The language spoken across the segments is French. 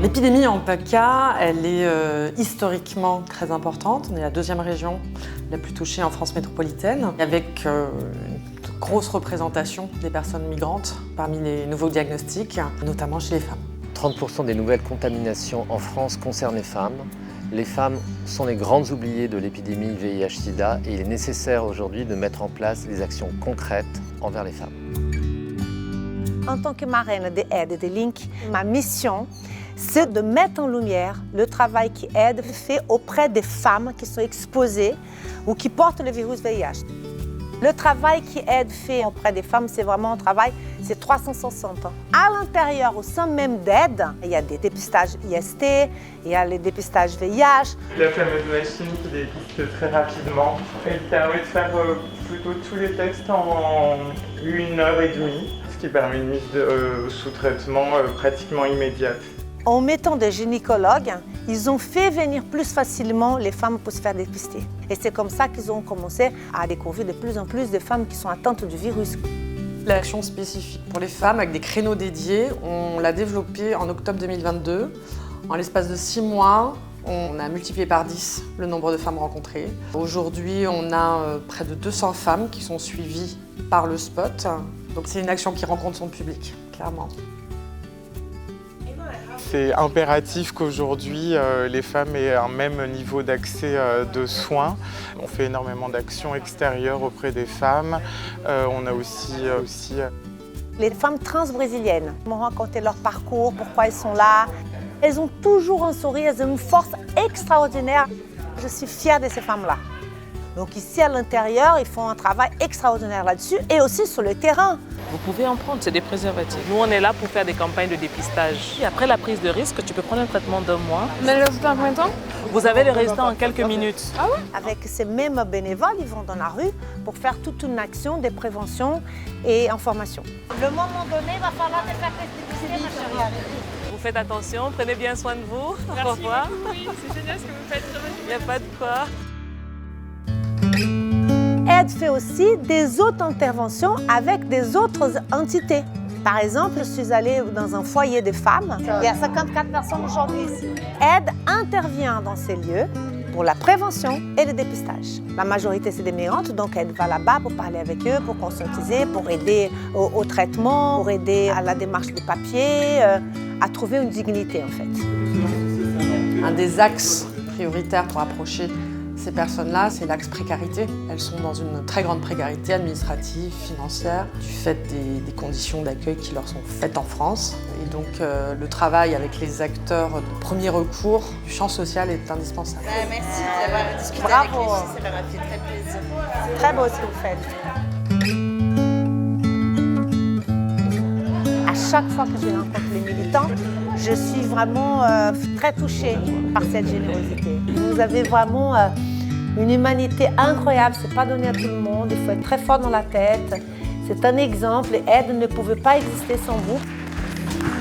L'épidémie en PACA, elle est historiquement très importante. On est la deuxième région la plus touchée en France métropolitaine, avec une grosse représentation des personnes migrantes parmi les nouveaux diagnostics, notamment chez les femmes. 30% des nouvelles contaminations en France concernent les femmes. Les femmes sont les grandes oubliées de l'épidémie VIH-Sida et il est nécessaire aujourd'hui de mettre en place des actions concrètes envers les femmes. En tant que marraine de Aide et de Link, ma mission, c'est de mettre en lumière le travail qu'Aide fait auprès des femmes qui sont exposées ou qui portent le virus VIH. Le travail qu'Aide fait auprès des femmes, c'est vraiment un travail, c'est 360 ans. À l'intérieur, au sein même d'Aide, il y a des dépistages IST, il y a les dépistages VIH. La fameuse machine qui dépiste très rapidement, elle permet de faire plutôt tous les tests en 1h30, ce qui permet une mise sous traitement pratiquement immédiate. En mettant des gynécologues, ils ont fait venir plus facilement les femmes pour se faire dépister. Et c'est comme ça qu'ils ont commencé à découvrir de plus en plus de femmes qui sont atteintes du virus. L'action spécifique pour les femmes avec des créneaux dédiés, on l'a développée en octobre 2022. En l'espace de 6 mois, on a multiplié par 10 le nombre de femmes rencontrées. Aujourd'hui, on a près de 200 femmes qui sont suivies par le spot. Donc c'est une action qui rencontre son public, clairement. C'est impératif qu'aujourd'hui, les femmes aient un même niveau d'accès de soins. On fait énormément d'actions extérieures auprès des femmes. On a aussi Les femmes trans-brésiliennes m'ont raconté leur parcours, pourquoi elles sont là. Elles ont toujours un sourire, elles ont une force extraordinaire. Je suis fière de ces femmes-là. Donc ici à l'intérieur, ils font un travail extraordinaire là-dessus et aussi sur le terrain. Vous pouvez en prendre, c'est des préservatifs. Nous, on est là pour faire des campagnes de dépistage. Et après la prise de risque, tu peux prendre un traitement d'1 mois. Mais le résultat en combien de temps? Vous avez les résultats en quelques minutes. Ah ouais? Avec ces mêmes bénévoles, ils vont dans la rue pour faire toute une action de prévention et information. Le moment donné, il va falloir te faire dépister, ma chérie. Vous faites attention, prenez bien soin de vous. Au revoir. Oui, c'est génial ce que vous faites. Il n'y a pas de quoi. Aide fait aussi des autres interventions avec des autres entités. Par exemple, je suis allée dans un foyer de femmes. Il y a 54 personnes aujourd'hui ici. Aide intervient dans ces lieux pour la prévention et le dépistage. La majorité, c'est des migrantes, donc Aide va là-bas pour parler avec eux, pour conscientiser, pour aider au traitement, pour aider à la démarche des papiers, à trouver une dignité en fait. Un des axes prioritaires pour approcher ces personnes-là, c'est l'axe précarité. Elles sont dans une très grande précarité administrative, financière, du fait des conditions d'accueil qui leur sont faites en France. Et donc le travail avec les acteurs de premier recours du champ social est indispensable. Merci d'avoir discuté Bravo. avec les filles, ça leur a fait très plaisir. C'est très beau ce que vous faites. À chaque fois que je rencontre les militants, je suis vraiment très touchée par cette générosité. Vous avez vraiment une humanité incroyable, c'est pas donné à tout le monde, il faut être très fort dans la tête. C'est un exemple, Aide ne pouvait pas exister sans vous.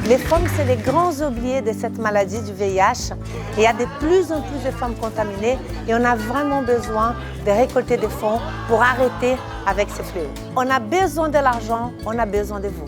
Les femmes, c'est les grands oubliés de cette maladie du VIH. Et il y a de plus en plus de femmes contaminées et on a vraiment besoin de récolter des fonds pour arrêter avec ce fléau. On a besoin de l'argent, on a besoin de vous.